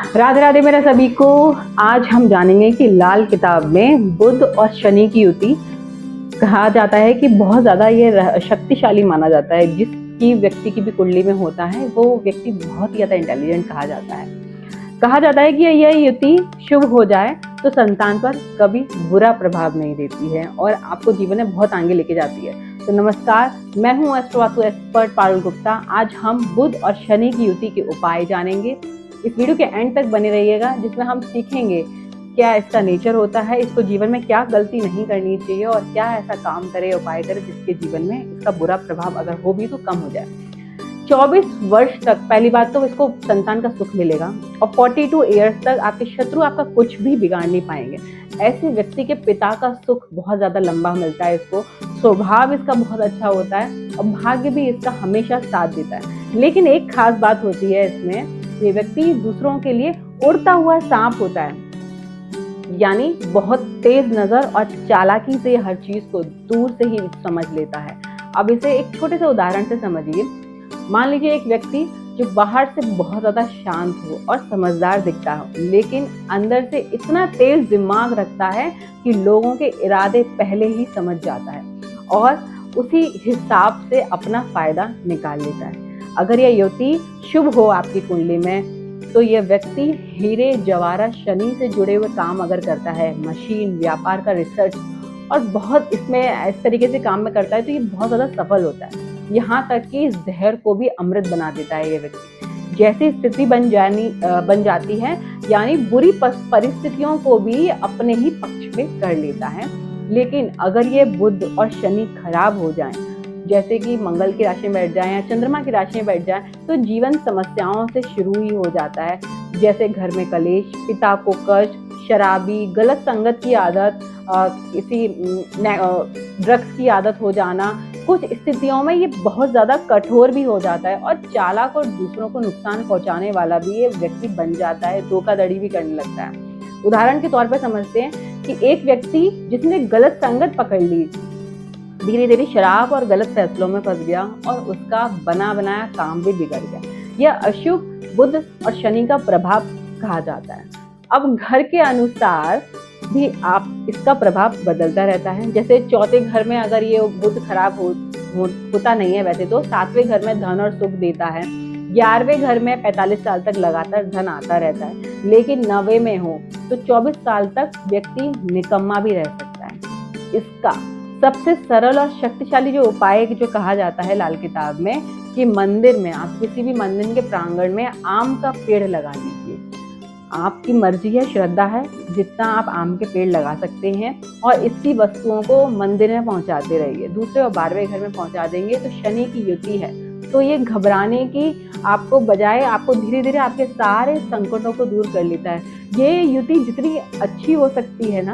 राधे राधे मेरा सभी को। आज हम जानेंगे कि लाल किताब में बुध और शनि की युति कहा जाता है कि बहुत ज्यादा ये शक्तिशाली माना जाता है। जिसकी व्यक्ति की भी कुंडली में होता है वो व्यक्ति बहुत ही ज्यादा इंटेलिजेंट कहा जाता है। कहा जाता है कि यह युति शुभ हो जाए तो संतान पर कभी बुरा प्रभाव नहीं देती है और आपको जीवन में बहुत आगे लेके जाती है। तो नमस्कार, मैं हूँ एस्ट्रोवास्तु एक्सपर्ट पारुल गुप्ता। आज हम बुध और शनि की युति के उपाय जानेंगे। इस वीडियो के एंड तक बने रहिएगा, जिसमें हम सीखेंगे क्या इसका नेचर होता है, इसको जीवन में क्या गलती नहीं करनी चाहिए और क्या ऐसा काम करे, उपाय करे जिसके जीवन में इसका बुरा प्रभाव अगर हो भी तो कम हो जाए। 24 वर्ष तक पहली बात तो इसको संतान का सुख मिलेगा और 42 ईयर्स तक आपके शत्रु आपका कुछ भी बिगाड़ नहीं पाएंगे। ऐसे व्यक्ति के पिता का सुख बहुत ज्यादा लंबा मिलता है इसको। स्वभाव इसका बहुत अच्छा होता है और भाग्य भी इसका हमेशा साथ देता है। लेकिन एक खास बात होती है इसमें, ये व्यक्ति दूसरों के लिए उड़ता हुआ सांप होता है, यानी बहुत तेज नजर और चालाकी से हर चीज को दूर से ही समझ लेता है। अब इसे एक छोटे से उदाहरण से समझिए। मान लीजिए एक व्यक्ति जो बाहर से बहुत ज्यादा शांत हो और समझदार दिखता हो, लेकिन अंदर से इतना तेज दिमाग रखता है कि लोगों के इरादे पहले ही समझ जाता है और उसी हिसाब से अपना फायदा निकाल लेता है। अगर यह युति शुभ हो आपकी कुंडली में तो यह व्यक्ति हीरे जवाहरात शनि से जुड़े हुए काम अगर करता है, मशीन व्यापार का रिसर्च और बहुत इसमें इस तरीके से काम में करता है तो ये बहुत ज्यादा सफल होता है। यहाँ तक कि जहर को भी अमृत बना देता है ये व्यक्ति। जैसी स्थिति बन जाती है, यानी बुरी परिस्थितियों को भी अपने ही पक्ष में कर लेता है। लेकिन अगर ये बुध और शनि खराब हो जाएं, जैसे कि मंगल की राशि में बैठ जाए या चंद्रमा की राशि में बैठ जाए, तो जीवन समस्याओं से शुरू ही हो जाता है। जैसे घर में कलेश, पिता को कष्ट, शराबी, गलत संगत की आदत, किसी ड्रग्स की आदत हो जाना। कुछ स्थितियों में ये बहुत ज्यादा कठोर भी हो जाता है और चालाक और दूसरों को नुकसान पहुंचाने वाला भी ये व्यक्ति बन जाता है, धोखाधड़ी भी करने लगता है। उदाहरण के तौर पर समझते हैं कि एक व्यक्ति जिसने गलत संगत पकड़ ली, धीरे धीरे शराब और गलत फैसलों में फंस गया और उसका बना बनाया काम भी बिगड़ गया। यह अशुभ बुध और शनि का प्रभाव कहा जाता है। अब घर के अनुसार भी आप इसका प्रभाव बदलता रहता है। जैसे चौथे घर में अगर ये बुध खराब होता नहीं है, वैसे तो 7वें घर में धन और सुख देता है। 11वें घर में 45 साल तक लगातार धन आता रहता है। लेकिन 9वें में हो तो 24 साल तक व्यक्ति निकम्मा भी रह सकता है। इसका सबसे सरल और शक्तिशाली जो उपाय जो कहा जाता है लाल किताब में, कि मंदिर में आप किसी भी मंदिर के प्रांगण में आम का पेड़ लगा दीजिए। आपकी मर्जी है, श्रद्धा है, जितना आप आम के पेड़ लगा सकते हैं और इसकी वस्तुओं को मंदिर में पहुंचाते रहिए। दूसरे और 12वें घर में पहुंचा देंगे तो शनि की युति है, तो ये घबराने की आपको बजाय आपको धीरे धीरे आपके सारे संकटों को दूर कर लेता है। ये युति जितनी अच्छी हो सकती है ना,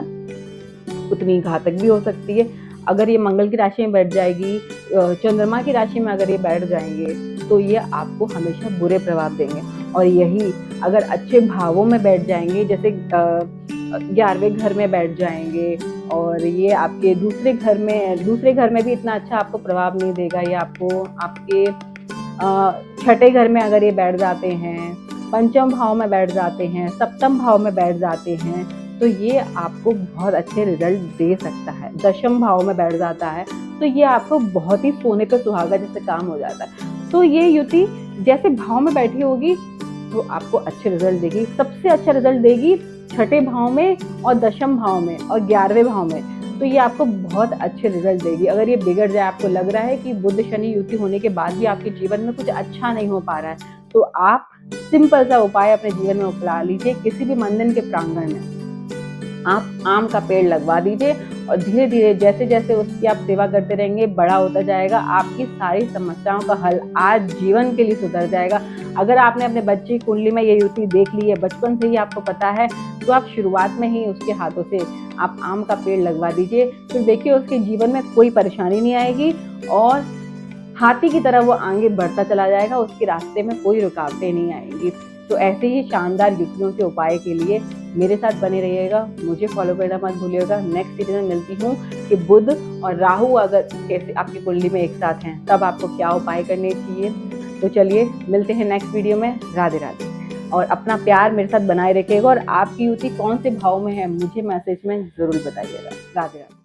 उतनी घातक भी हो सकती है। अगर ये मंगल की राशि में बैठ जाएगी, चंद्रमा की राशि में अगर ये बैठ जाएंगे तो ये आपको हमेशा बुरे प्रभाव देंगे। और यही अगर अच्छे भावों में बैठ जाएंगे, जैसे 11वें घर में बैठ जाएंगे और ये आपके दूसरे घर में भी इतना अच्छा आपको प्रभाव नहीं देगा। ये आपको आपके 6ठे घर में अगर ये बैठ जाते हैं, पंचम भाव में बैठ जाते हैं, सप्तम भाव में बैठ जाते हैं, तो ये आपको बहुत अच्छे रिजल्ट दे सकता है। 10वें भाव में बैठ जाता है तो ये आपको बहुत ही सोने पे सुहागा जैसे काम हो जाता है। तो ये युति जैसे भाव में बैठी होगी तो आपको अच्छे रिजल्ट देगी। सबसे अच्छा रिजल्ट देगी 6ठे भाव में और 10वें भाव में और 11वें भाव में, तो ये आपको बहुत अच्छे रिजल्ट देगी। अगर ये बिगड़ जाए, आपको लग रहा है कि बुध शनि युति होने के बाद भी आपके जीवन में कुछ अच्छा नहीं हो पा रहा है, तो आप सिंपल सा उपाय अपने जीवन में अपना लीजिए। किसी भी मंदिर के प्रांगण में आप आम का पेड़ लगवा दीजिए और धीरे धीरे जैसे जैसे उसकी आप सेवा करते रहेंगे, बड़ा होता जाएगा। आपकी सारी समस्याओं का हल आज जीवन के लिए सुधर जाएगा। अगर आपने अपने बच्चे की कुंडली में ये युति देख ली है, बचपन से ही आपको पता है, तो आप शुरुआत में ही उसके हाथों से आप आम का पेड़ लगवा दीजिए। फिर देखिए उसके जीवन में कोई परेशानी नहीं आएगी और हाथी की तरह वो आगे बढ़ता चला जाएगा। उसके रास्ते में कोई रुकावटें नहीं आएंगी। तो ऐसे ही शानदार युतियों के उपाय के लिए मेरे साथ बने रहिएगा, मुझे फॉलो करना मत भूलिएगा। नेक्स्ट वीडियो में मिलती हूँ कि बुध और राहु अगर कैसे आपकी कुंडली में एक साथ हैं तब आपको क्या उपाय करने चाहिए। तो चलिए मिलते हैं नेक्स्ट वीडियो में। राधे राधे। और अपना प्यार मेरे साथ बनाए रखिएगा। और आपकी युति कौन से भाव में है मुझे मैसेज में ज़रूर बताइएगा। राधे राधे।